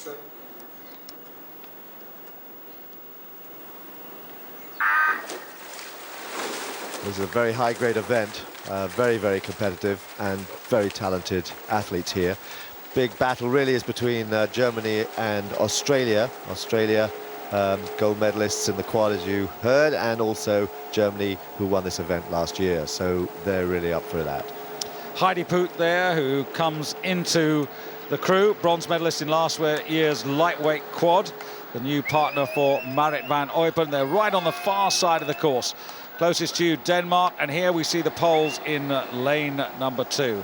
This is a very high-grade event, very, very competitive and very talented athletes here. Big battle really is between Germany and Australia. Australia, gold medalists in the quad, as you heard, and also Germany, who won this event last year. So they're really up for that. Heidi Poot there, who comes into the crew, bronze medalist in last year's lightweight quad, the new partner for Marit van Eupen. They're right on the far side of the course. Closest to you, Denmark, and here we see the Poles in lane number 2.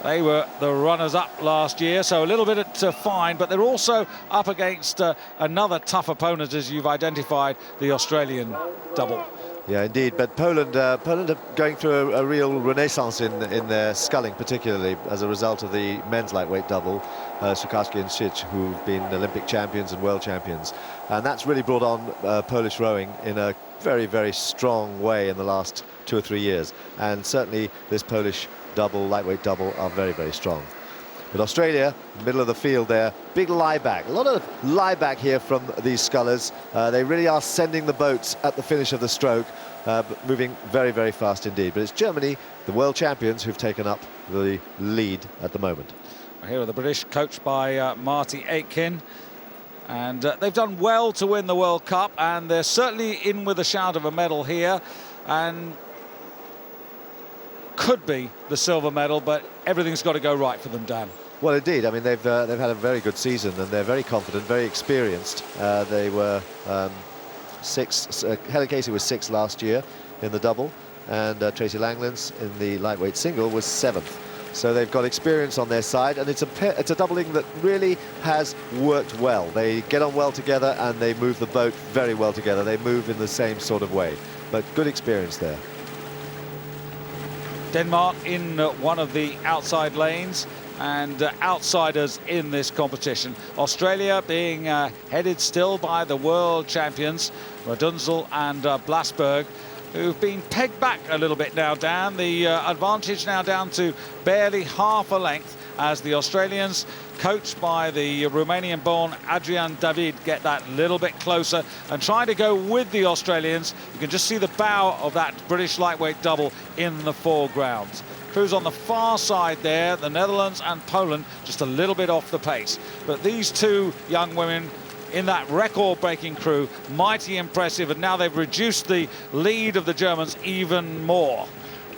They were the runners-up last year, so a little bit to find, but they're also up against another tough opponent, as you've identified, the Australian double. Yeah, indeed, but Poland are going through a real renaissance in their sculling, particularly as a result of the men's lightweight double, Topolski and Sich, who've been Olympic champions and world champions. And that's really brought on Polish rowing in a very, very strong way in the last 2 or 3 years. And certainly this Polish double, lightweight double, are very, very strong. But Australia, middle of the field there, big lie back. A lot of lie back here from these scullers. They really are sending the boats at the finish of the stroke, but moving very, very fast indeed. But it's Germany, the world champions, who've taken up the lead at the moment. Here are the British, coached by Marty Aitken. And they've done well to win the World Cup, and they're certainly in with a shout of a medal here, and could be the silver medal, but everything's got to go right for them, Dan. Well, indeed. I mean, they've had a very good season, and they're very confident, very experienced. They were 6. Helen Casey was 6th last year in the double, and Tracy Langlands in the lightweight single was 7th. So they've got experience on their side, and it's a doubling that really has worked well. They get on well together, and they move the boat very well together. They move in the same sort of way, but good experience there. Denmark in one of the outside lanes, and outsiders in this competition. Australia being headed still by the world champions, Radunzel and Blasberg, who've been pegged back a little bit now, Dan. The advantage now down to barely half a length, as the Australians, coached by the Romanian-born Adrian David, get that little bit closer and try to go with the Australians. You can just see the bow of that British lightweight double in the foreground. Crews on the far side there, the Netherlands and Poland, just a little bit off the pace. But these two young women in that record-breaking crew, mighty impressive, and now they've reduced the lead of the Germans even more.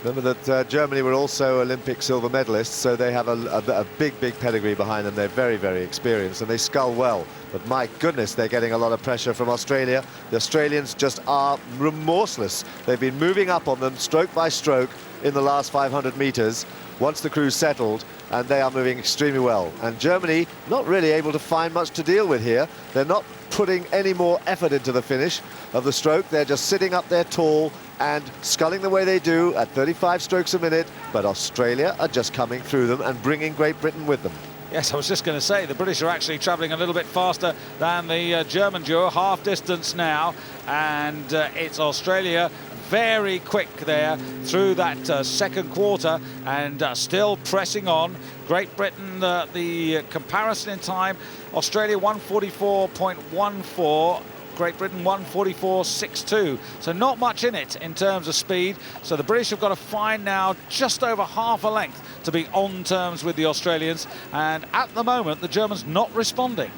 Remember that Germany were also Olympic silver medalists, so they have a big, big pedigree behind them. They're very, very experienced, and they scull well. But my goodness, they're getting a lot of pressure from Australia. The Australians just are remorseless. They've been moving up on them stroke by stroke in the last 500 meters once the crew's settled, and they are moving extremely well. And Germany not really able to find much to deal with here. They're not putting any more effort into the finish of the stroke. They're just sitting up there tall and sculling the way they do at 35 strokes a minute, but Australia are just coming through them and bringing Great Britain with them. Yes, I was just going to say, the British are actually travelling a little bit faster than the German duo, half distance now, and it's Australia very quick there through that second quarter, and still pressing on. Great Britain, the comparison in time, Australia 144.14, Great Britain 144.62, so not much in it in terms of speed. So the British have got to find now just over half a length to be on terms with the Australians, and at the moment the Germans not responding.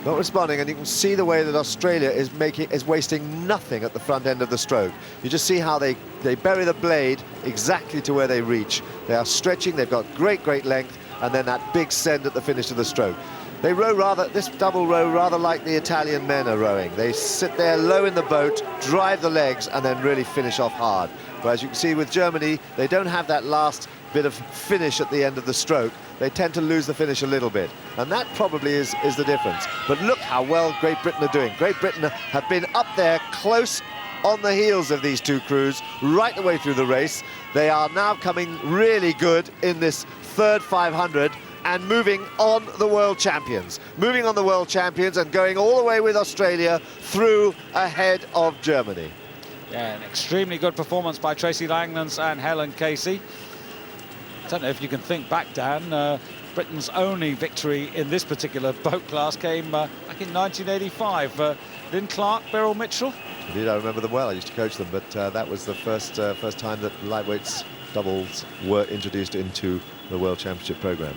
Not responding, and you can see the way that Australia is wasting nothing at the front end of the stroke. You just see how they bury the blade exactly to where they reach. They are stretching, they've got great length, and then that big send at the finish of the stroke. They row this double row rather like the Italian men are rowing. They sit there low in the boat, drive the legs, and then really finish off hard. But as you can see with Germany, they don't have that last bit of finish at the end of the stroke. They tend to lose the finish a little bit, and that probably is the difference. But look how well Great Britain are doing. Great Britain have been up there close on the heels of these two crews right the way through the race. They are now coming really good in this third 500 and moving on the world champions. Moving on the world champions and going all the way with Australia through ahead of Germany. Yeah, an extremely good performance by Tracy Langlands and Helen Casey. I don't know if you can think back, Dan, Britain's only victory in this particular boat class came back in 1985. Lynn Clark, Beryl Mitchell. Indeed, I remember them well. I used to coach them, but that was the first time that lightweights doubles were introduced into the World Championship program.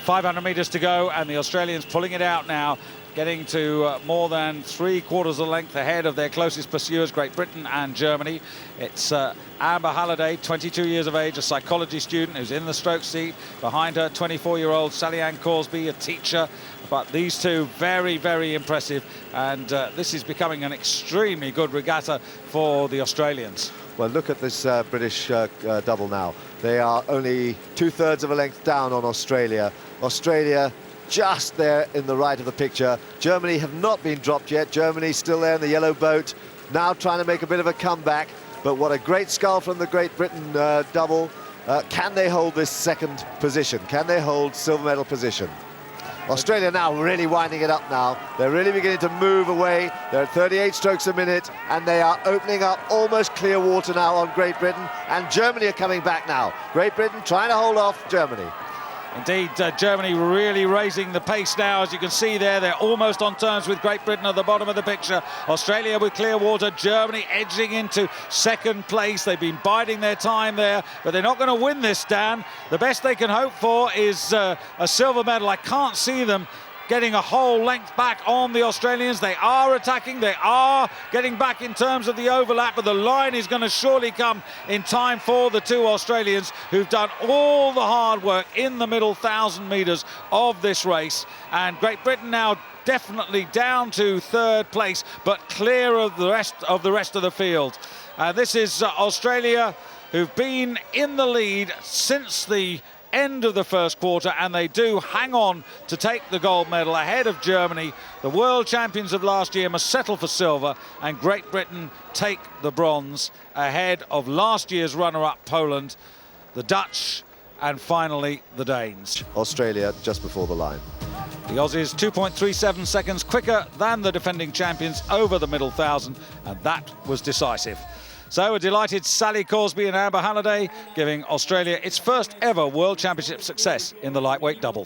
500 metres to go, and the Australians pulling it out now, getting to more than 3/4 of the length ahead of their closest pursuers, Great Britain and Germany. It's Amber Halliday, 22 years of age, a psychology student who's in the stroke seat. Behind her, 24-year-old Sally Ann Corsby, a teacher. But these two, very, very impressive. And this is becoming an extremely good regatta for the Australians. Well, look at this British double now. They are only 2/3 of a length down on Australia. Australia just there in the right of the picture. Germany have not been dropped yet. Germany still there in the yellow boat, now trying to make a bit of a comeback. But what a great scull from the Great Britain double. Can they hold this second position? Can they hold silver medal position? Australia now really winding it up now. They're really beginning to move away. They're at 38 strokes a minute, and they are opening up almost clear water now on Great Britain, and Germany are coming back now. Great Britain trying to hold off Germany. Indeed, Germany really raising the pace now. As you can see there, they're almost on terms with Great Britain at the bottom of the picture. Australia with clear water, Germany edging into second place. They've been biding their time there, but they're not going to win this, Dan. The best they can hope for is a silver medal. I can't see them getting a whole length back on the Australians. They are attacking, they are getting back in terms of the overlap, but the line is going to surely come in time for the two Australians who've done all the hard work in the middle 1,000 metres of this race. And Great Britain now definitely down to third place, but clear of the rest of the field. This is Australia, who've been in the lead since the end of the first quarter, and they do hang on to take the gold medal ahead of Germany. The world champions of last year must settle for silver, and Great Britain take the bronze ahead of last year's runner-up Poland, the Dutch, and finally the Danes. Australia just before the line. The Aussies 2.37 seconds quicker than the defending champions over the middle 1,000, and that was decisive. So a delighted Sally Corsby and Amber Halliday, giving Australia its first ever World Championship success in the lightweight doubles.